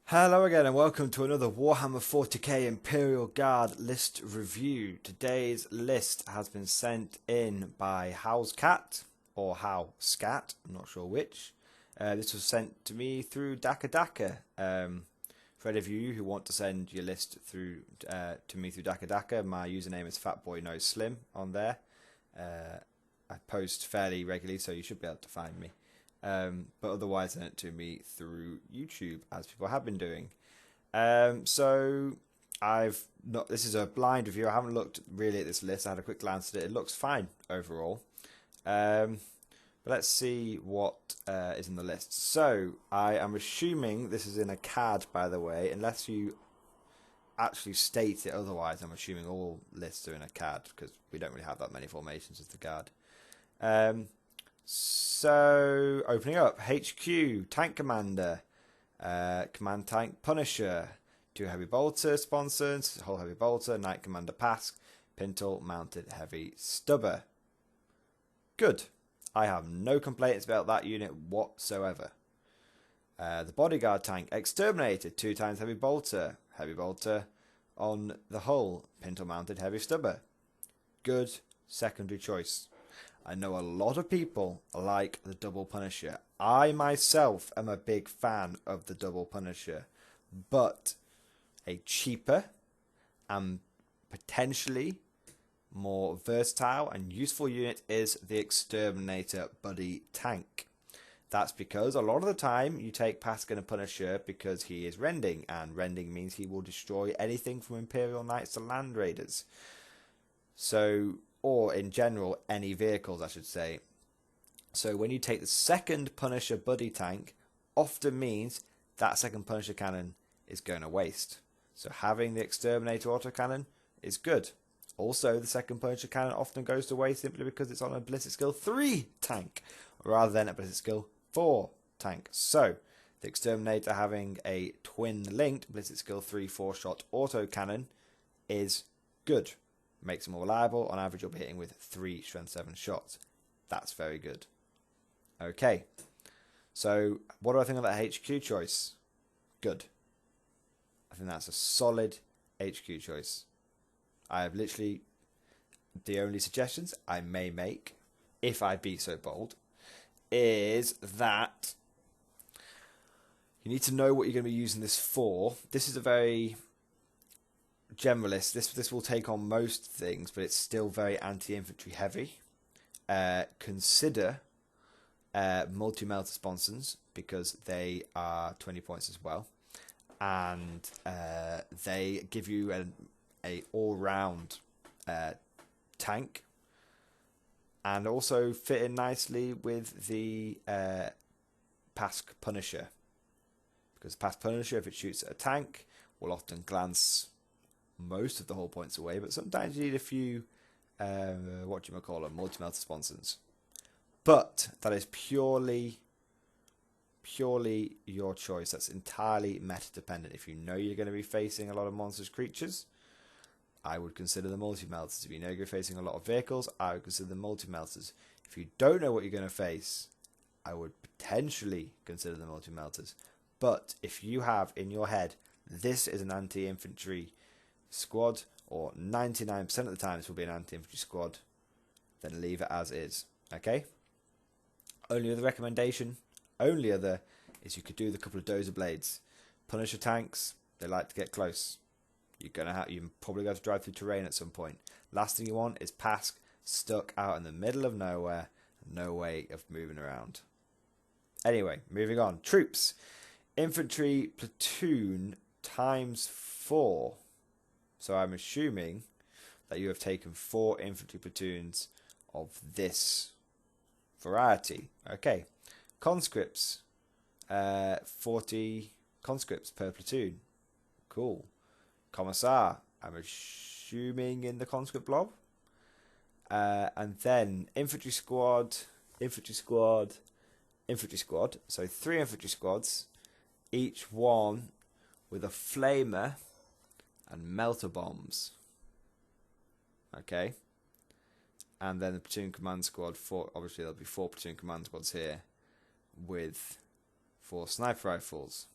Hello again and welcome to another Warhammer 40k Imperial Guard list review. Today's list has been sent in by Howscat or Howscat, I'm not sure which. This was sent to me through Daka. For any of you who want to send your list through to me through Daka, my username is FatBoyKnowsSlim on there. I post fairly regularly, so you should be able to find me. But otherwise send it to me through YouTube, as people have been doing. So this is a blind review. I haven't looked really at this list. I had a quick glance at it. It looks fine overall. But let's see what is in the list. So I am assuming this is in a CAD, by the way, unless you actually state it otherwise. I'm assuming all lists are in a CAD because we don't really have that many formations as the Guard. So, opening up, HQ, Tank Commander, Command Tank Punisher, 2 Heavy Bolter sponsors, whole Heavy Bolter, Knight Commander Pask, Pintle-mounted Heavy Stubber. Good. I have no complaints about that unit whatsoever. The Bodyguard Tank, Exterminator, 2 times Heavy Bolter on the hull, Pintle-mounted Heavy Stubber. Good secondary choice. I know a lot of people like the Double Punisher. I myself am a big fan of the Double Punisher. But a cheaper and potentially more versatile and useful unit is the Exterminator Buddy Tank. That's because a lot of the time you take Pask and a Punisher because he is rending. And rending means he will destroy anything from Imperial Knights to Land Raiders. Or in general, any vehicles, I should say. So when you take the second Punisher Buddy Tank, often means that second Punisher cannon is going to waste. So having the Exterminator autocannon is good. Also, the second Punisher cannon often goes to waste simply because it's on a Ballistic Skill 3 tank, rather than a Ballistic Skill 4 tank. So, the Exterminator having a twin-linked Ballistic Skill 3 4-shot autocannon is good. Makes it more reliable. On average, you'll be hitting with 3 Strength 7 shots. That's very good. Okay. So, what do I think of that HQ choice? Good. I think that's a solid HQ choice. I have literally the only suggestions I may make, if I be so bold, is that you need to know what you're going to be using this for. This is a very generalist. This will take on most things, but it's still very anti-infantry heavy. Consider multi-melta sponsons because they are 20 points as well, and they give you a all-round tank, and also fit in nicely with the Pask Punisher, because Pask Punisher, if it shoots at a tank, will often glance most of the whole points away, but sometimes you need a few multi-melta sponsons. But that is purely your choice. That's entirely meta dependent. If you know you're going to be facing a lot of monstrous creatures, I would consider the multi-melters. If you know you're facing a lot of vehicles, I would consider the multi-melters. If you don't know what you're going to face, I would potentially consider the multi-melters. But if you have in your head, this is an anti-infantry squad, or 99% of the time this will be an anti-infantry squad, then leave it as is. Okay? Only other recommendation, is you could do the couple of dozer blades. Punisher tanks, they like to get close. You're probably going to drive through terrain at some point. Last thing you want is Pask stuck out in the middle of nowhere, no way of moving around. Anyway, moving on. Troops. Infantry Platoon ×4. So I'm assuming that you have taken 4 infantry platoons of this variety. Okay. Conscripts. 40 conscripts per platoon. Cool. Commissar. I'm assuming in the conscript blob. And then Infantry Squad. So 3 infantry squads. Each one with a flamer and melter bombs. Okay. And then the platoon command squad, obviously there'll be 4 platoon command squads here with 4 sniper rifles.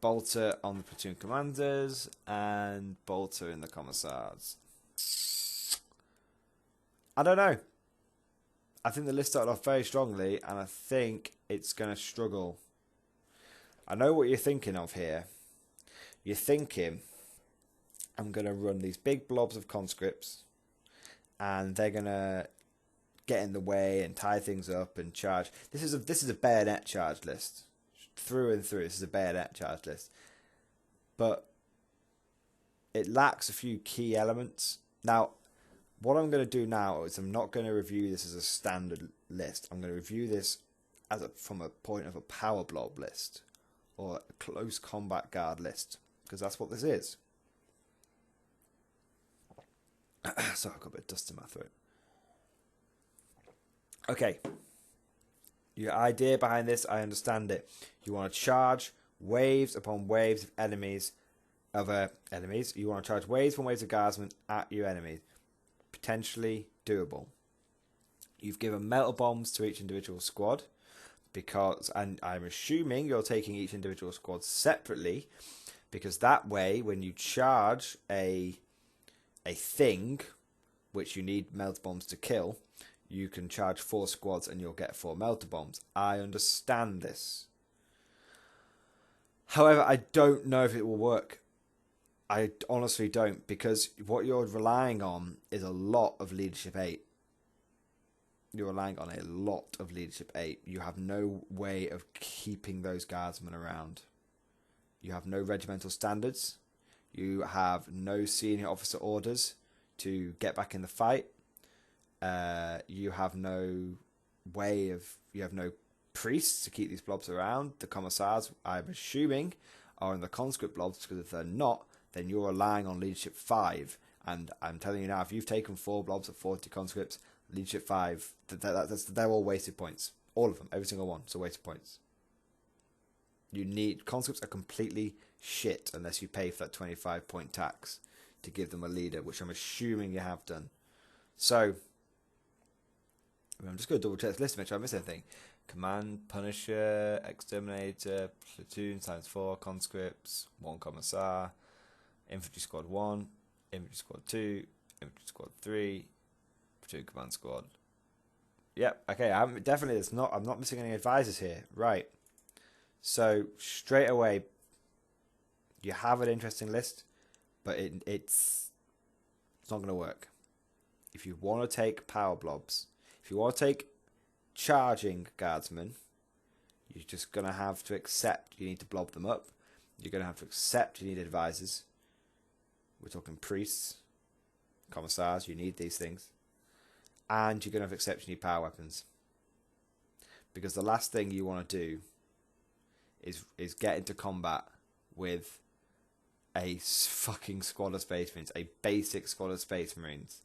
Bolter on the platoon commanders, and Bolter in the commissars. I don't know. I think the list started off very strongly, and I think it's going to struggle. I know what you're thinking of here. You're thinking, I'm going to run these big blobs of conscripts, and they're going to get in the way and tie things up and charge. This is a bayonet charge list. Through and through, this is a bayonet charge list. But it lacks a few key elements. Now, what I'm going to do now is I'm not going to review this as a standard list. I'm going to review this as from a point of a power blob list or a close combat guard list, because that's what this is. So I've got a bit of dust in my throat. Okay. Your idea behind this, I understand it. You want to charge waves upon waves of enemies. You want to charge waves upon waves of guardsmen at your enemies. Potentially doable. You've given melta bombs to each individual squad, and I'm assuming you're taking each individual squad separately, because that way, when you charge a thing, which you need melta bombs to kill, you can charge 4 squads and you'll get 4 melta bombs. I understand this. However, I don't know if it will work. I honestly don't, because what you're relying on is a lot of Leadership 8. You're relying on a lot of Leadership 8. You have no way of keeping those guardsmen around. You have no regimental standards. You have no senior officer orders to get back in the fight. You have no priests to keep these blobs around. The commissars, I'm assuming, are in the conscript blobs, because if they're not, then you're relying on Leadership 5. And I'm telling you now, if you've taken 4 blobs of 40 conscripts, Leadership 5, they're all wasted points. All of them, every single one, so wasted points. Conscripts are completely shit unless you pay for that 25-point tax to give them a leader, which I'm assuming you have done. So, I'm just going to double check this list to make sure I miss anything. Command, Punisher, Exterminator, Platoon times 4, Conscripts, 1 Commissar, Infantry Squad 1, Infantry Squad 2, Infantry Squad 3, Platoon Command Squad. Yep, okay, I'm not missing any advisors here. Right. So, straight away, you have an interesting list, but it's not going to work. If you want to take power blobs, if you want to take charging guardsmen, you're just going to have to accept you need to blob them up. You're going to have to accept you need advisors. We're talking priests, commissars, you need these things. And you're going to have to accept you need power weapons. Because the last thing you want to do is get into combat with a fucking squad of Space Marines, a basic squad of Space Marines.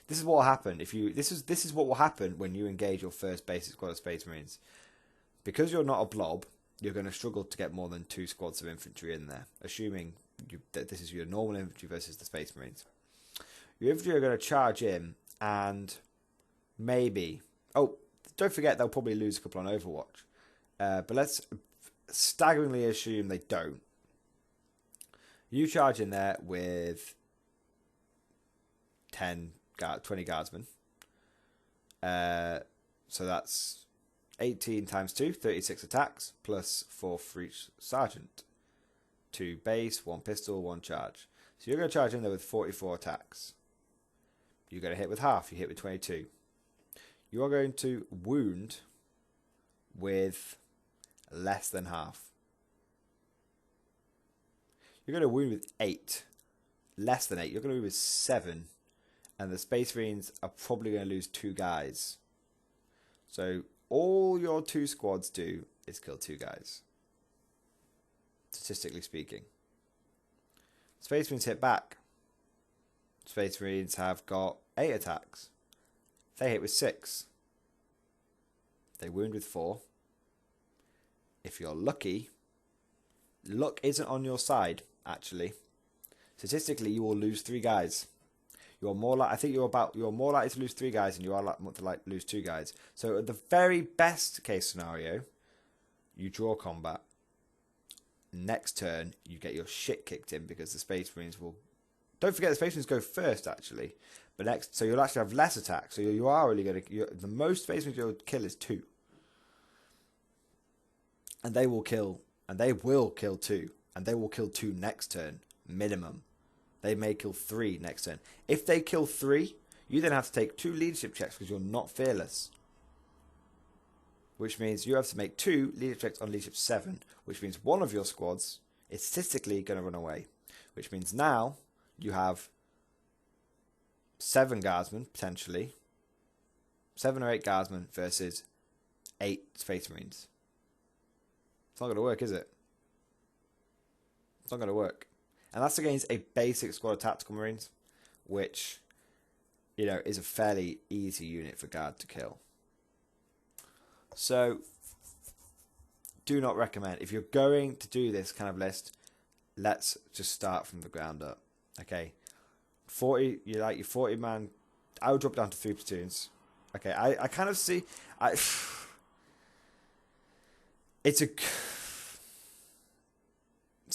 This is what will happen this is what will happen when you engage your first basic squad of Space Marines. Because you're not a blob, you're going to struggle to get more than 2 squads of infantry in there, assuming that this is your normal infantry versus the Space Marines. Your infantry are going to charge in, and maybe... Oh, don't forget they'll probably lose a couple on Overwatch. But let's staggeringly assume they don't. You charge in there with 20 guardsmen. So that's 18 times 2, 36 attacks, plus 4 for each sergeant. 2 base, 1 pistol, 1 charge. So you're going to charge in there with 44 attacks. You're going to hit with half, you hit with 22. You are going to wound with less than half. You're going to wound with 8. Less than 8. You're going to wound with 7. And the Space Marines are probably going to lose 2 guys. So all your 2 squads do is kill 2 guys. Statistically speaking. Space Marines hit back. Space Marines have got 8 attacks. They hit with 6. They wound with 4. If you're lucky, luck isn't on your side, actually. Statistically, you will lose 3 guys. You're more likely to lose 3 guys than you are likely to lose 2 guys. So at the very best case scenario, you draw combat. next turn you get your shit kicked in because the Space Marines will... Don't forget the Space Marines go first, actually. But next, so you'll actually have less attack. So you are really going to... The most Space Marines you'll kill is 2. And they will kill... And they will kill 2. And they will kill 2 next turn, minimum. They may kill 3 next turn. If they kill 3, you then have to take 2 leadership checks because you're not fearless. Which means you have to make 2 leadership checks on leadership 7. Which means one of your squads is statistically going to run away. Which means now you have 7 Guardsmen, potentially. 7 or 8 Guardsmen versus 8 Space Marines. It's not going to work, is it? It's not going to work. And that's against a basic squad of Tactical Marines, which, you know, is a fairly easy unit for Guard to kill. So, do not recommend. If you're going to do this kind of list, let's just start from the ground up. Okay? 40, you like your 40 man, I would drop down to 3 platoons. Okay, I kind of see,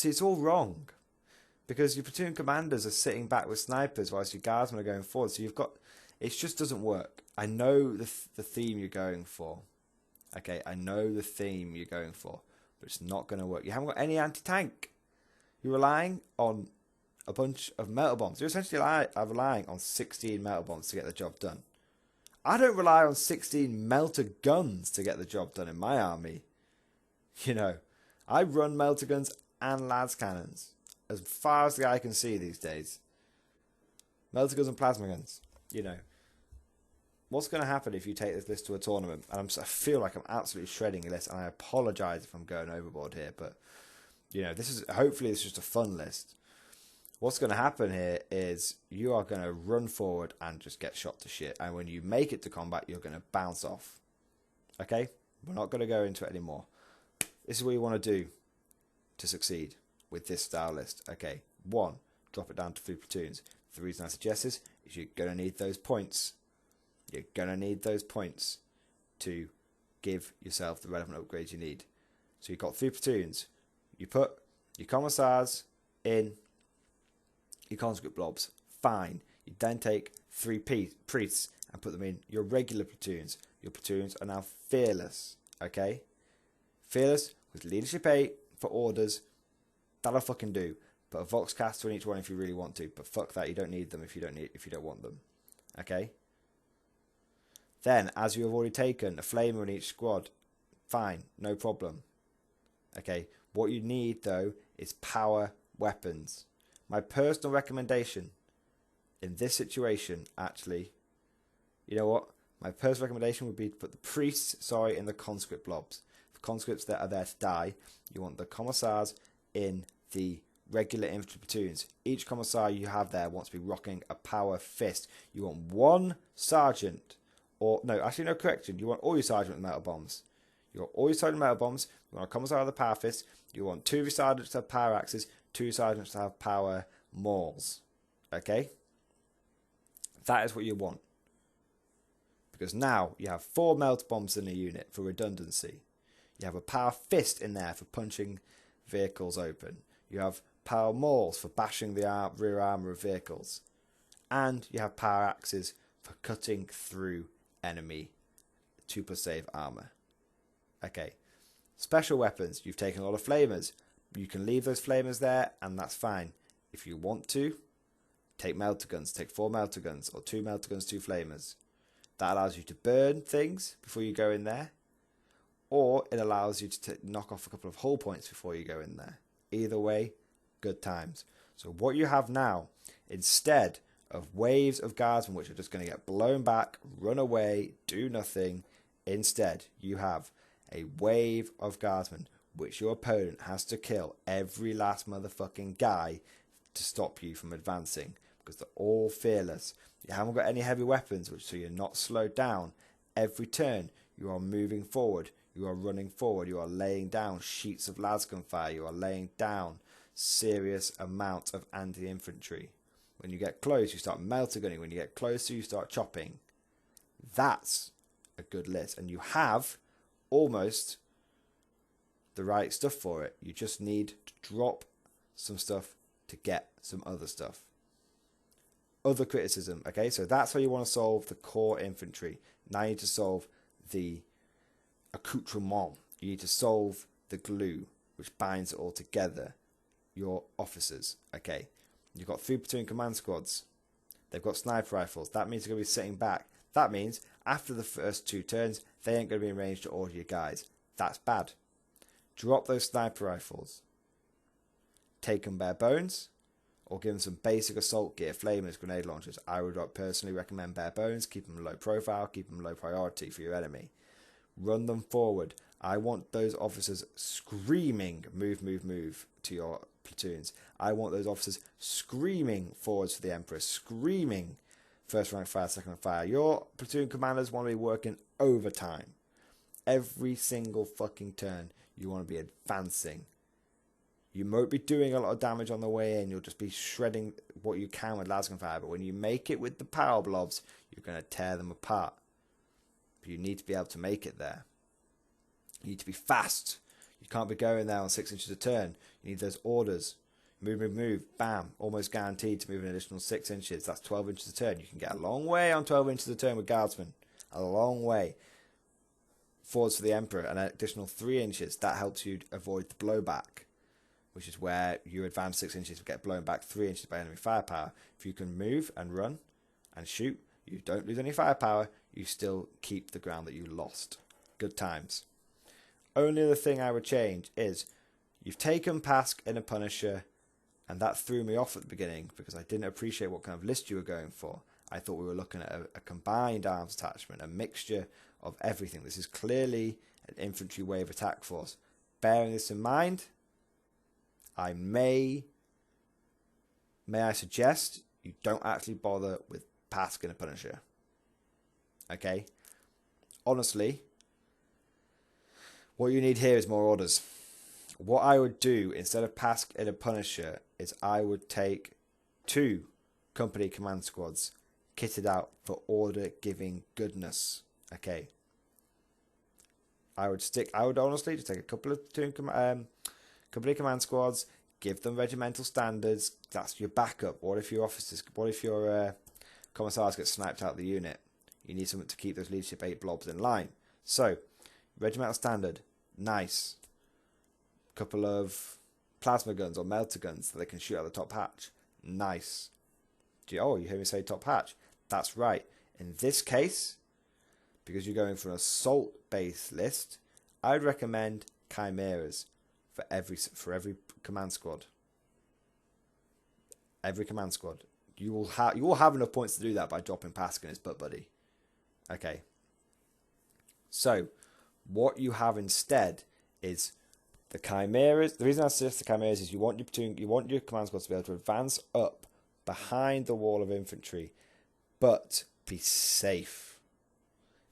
it's all wrong. Because your platoon commanders are sitting back with snipers whilst your guardsmen are going forward. So you've got, it just doesn't work. I know the theme you're going for. Okay, I know the theme you're going for. But it's not going to work. You haven't got any anti-tank. You're relying on a bunch of Melta bombs. You're essentially relying on 16 Melta bombs to get the job done. I don't rely on 16 Melta guns to get the job done in my army. You know, I run Melta guns and las cannons as far as the eye can see these days. Melta guns and plasma guns. You know, what's going to happen if you take this list to a tournament? And I feel like I'm absolutely shredding a list, and I apologise if I'm going overboard here, but you know, hopefully this is just a fun list. What's going to happen here is you are going to run forward and just get shot to shit. And when you make it to combat, you're going to bounce off. Okay? We're not going to go into it anymore. This is what you want to do to succeed with this style list. Okay, 1, drop it down to 3 platoons. The reason I suggest this is you're going to need those points. You're going to need those points to give yourself the relevant upgrades you need. So you've got 3 platoons. You put your Commissars in your Conscript blobs. Fine. You then take 3 priests and put them in your regular platoons. Your platoons are now fearless. Okay? Fearless with leadership 8 for orders. That'll fucking do. Put a Voxcaster in each one if you really want to. But fuck that, you don't need them if you don't want them. Okay? Then, as you have already taken a Flamer in each squad, fine, no problem. Okay, what you need though is power weapons. My personal recommendation in this situation, actually, you know what? My personal recommendation would be to put the priests, in the conscript blobs. The conscripts that are there to die, you want the commissars in the regular infantry platoons. Each commissar you have there wants to be rocking a power fist. You want 1 sergeant, or no, actually no, correction. You want all your sergeant with metal bombs. You want all your sergeant with metal bombs. You want a commissar with a power fist. You want 2 of your sergeants to have power axes. 2 sergeants to have power mauls. Okay? That is what you want. Because now you have 4 melt bombs in a unit for redundancy. You have a power fist in there for punching vehicles open. You have power mauls for bashing the rear armour of vehicles. And you have power axes for cutting through enemy 2+ save armour. Okay. Special weapons. You've taken a lot of flamers. You can leave those flamers there and that's fine. If you want to, take Melta guns. Take 4 Melta guns or 2 Melta guns, 2 flamers. That allows you to burn things before you go in there. Or it allows you to knock off a couple of hull points before you go in there. Either way, good times. So what you have now, instead of waves of guardsmen which are just going to get blown back, run away, do nothing, instead you have a wave of guardsmen which your opponent has to kill every last motherfucking guy to stop you from advancing. Because they're all fearless. You haven't got any heavy weapons, so you're not slowed down. Every turn, you are moving forward. You are running forward. You are laying down sheets of lasgun fire. You are laying down serious amounts of anti-infantry. When you get close, you start Melta gunning. When you get closer, you start chopping. That's a good list. And you have almost the right stuff for it. You just need to drop some stuff to get some other stuff. Other criticism, okay? So that's how you want to solve the core infantry. Now you need to solve the accoutrement. You need to solve the glue, which binds it all together. Your officers, okay? You've got 3 platoon command squads. They've got sniper rifles. That means they're going to be sitting back. That means after the first 2 turns, they ain't going to be in range to order your guys. That's bad. Drop those sniper rifles. Take them bare bones, or give them some basic assault gear, flamers, grenade launchers. I would personally recommend bare bones. Keep them low profile, keep them low priority for your enemy. Run them forward. I want those officers screaming, move, move, move to your platoons. I want those officers screaming forwards for the Emperor, screaming first rank fire, second rank fire. Your platoon commanders want to be working overtime. Every single fucking turn, you want to be advancing. You won't be doing a lot of damage on the way in. You'll just be shredding what you can with lasgun fire. But when you make it with the power blobs, you're going to tear them apart. But you need to be able to make it there. You need to be fast. You can't be going there on 6 inches a turn. You need those orders. Move, move, move. Bam. Almost guaranteed to move an additional 6 inches. That's 12 inches a turn. You can get a long way on 12 inches a turn with Guardsman. A long way. Forwards for the Emperor. An additional 3 inches. That helps you avoid the blowback, which is where you advance 6 inches to get blown back 3 inches by enemy firepower. If you can move and run and shoot, you don't lose any firepower. You still keep the ground that you lost. Good times. Only other thing I would change is you've taken Pask in a Punisher, and that threw me off at the beginning because I didn't appreciate what kind of list you were going for. I thought we were looking at a combined arms attachment, a mixture of everything. This is clearly an infantry wave attack force. Bearing this in mind, I may I suggest you don't actually bother with Pask in a Punisher. Okay? Honestly, what you need here is more orders. What I would do instead of Pask in a Punisher is I would take 2 company command squads kitted out for order giving goodness. Okay? I would honestly just take a couple of company command squads, give them regimental standards. That's your backup. What if your commissars get sniped out of the unit? You need something to keep those leadership 8 blobs in line. So, regimental standard, nice. Couple of plasma guns or Melta guns that they can shoot out the top hatch, nice. Oh, you hear me say top hatch? That's right. In this case, because you're going for an assault-based list, I would recommend chimeras for every command squad. Every command squad. You will have enough points to do that by dropping Pask in his butt buddy. Okay. So, what you have instead is the chimeras. The reason I suggest the chimeras is you want your command squads to be able to advance up behind the wall of infantry, but be safe.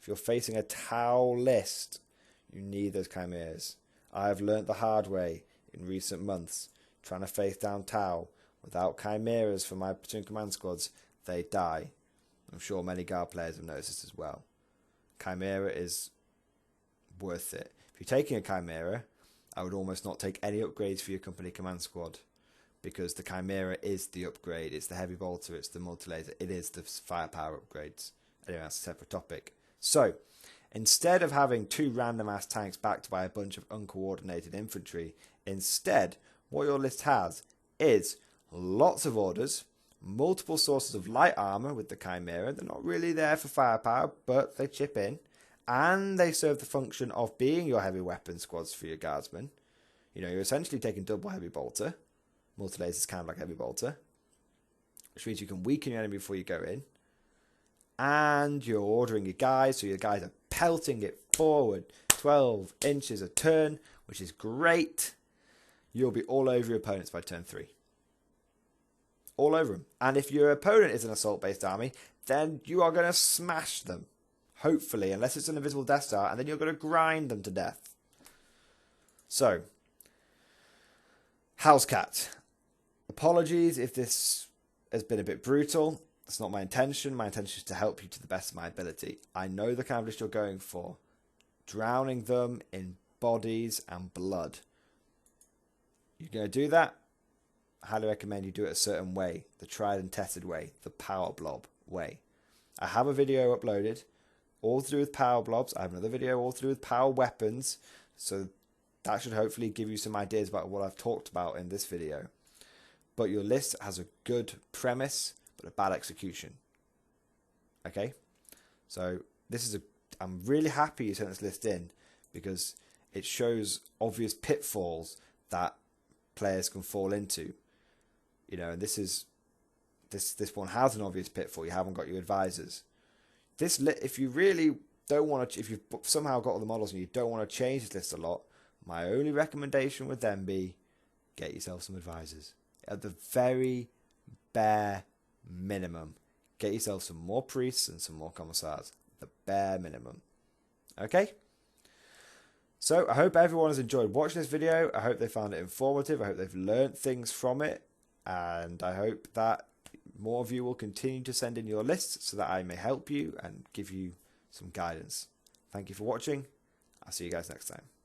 If you're facing a Tau list, you need those chimeras. I have learnt the hard way in recent months. Trying to face down Tau without chimeras for my platoon command squads, they die. I'm sure many Guard players have noticed this as well. Chimera is worth it. If you're taking a Chimera, I would almost not take any upgrades for your company command squad, because the Chimera is the upgrade. It's the heavy bolter, it's the multi-laser, it is the firepower upgrades. Anyway, that's a separate topic. So, instead of having 2 random ass tanks backed by a bunch of uncoordinated infantry, instead, what your list has is lots of orders, multiple sources of light armor with the Chimera. They're not really there for firepower, but they chip in, and they serve the function of being your heavy weapon squads for your Guardsmen. You know, you're essentially taking double heavy bolter. Multi-laser is kind of like heavy bolter, which means you can weaken your enemy before you go in. And you're ordering your guys, so your guys are pelting it forward 12 inches a turn, which is great. You'll be all over your opponents by turn 3. All over them. And if your opponent is an assault-based army, then you are going to smash them. Hopefully, unless it's an invisible Death Star, and then you're going to grind them to death. So, Housecat. Apologies if this has been a bit brutal. That's not my intention. My intention is to help you to the best of my ability. I know the kind of list you're going for. Drowning them in bodies, and blood. You're going to do that, I highly recommend you do it a certain way, the tried and tested way, the power blob way. I have a video uploaded all through with power blobs. I have another video all through with power weapons, so that should hopefully give you some ideas about what I've talked about in this video. But your list has a good premise, but a bad execution. Okay? So I'm really happy you sent this list in, because it shows obvious pitfalls that players can fall into. You know, and this one has an obvious pitfall. You haven't got your advisors. If you really don't want to, if you've somehow got all the models and you don't want to change this list a lot, my only recommendation would then be get yourself some advisors. At the very bare minimum, get yourself some more priests and some more commissars. The bare minimum. Okay? So I hope everyone has enjoyed watching this video. I hope they found it informative. I hope they've learnt things from it. And I hope that more of you will continue to send in your lists so that I may help you and give you some guidance. Thank you for watching. I'll see you guys next time.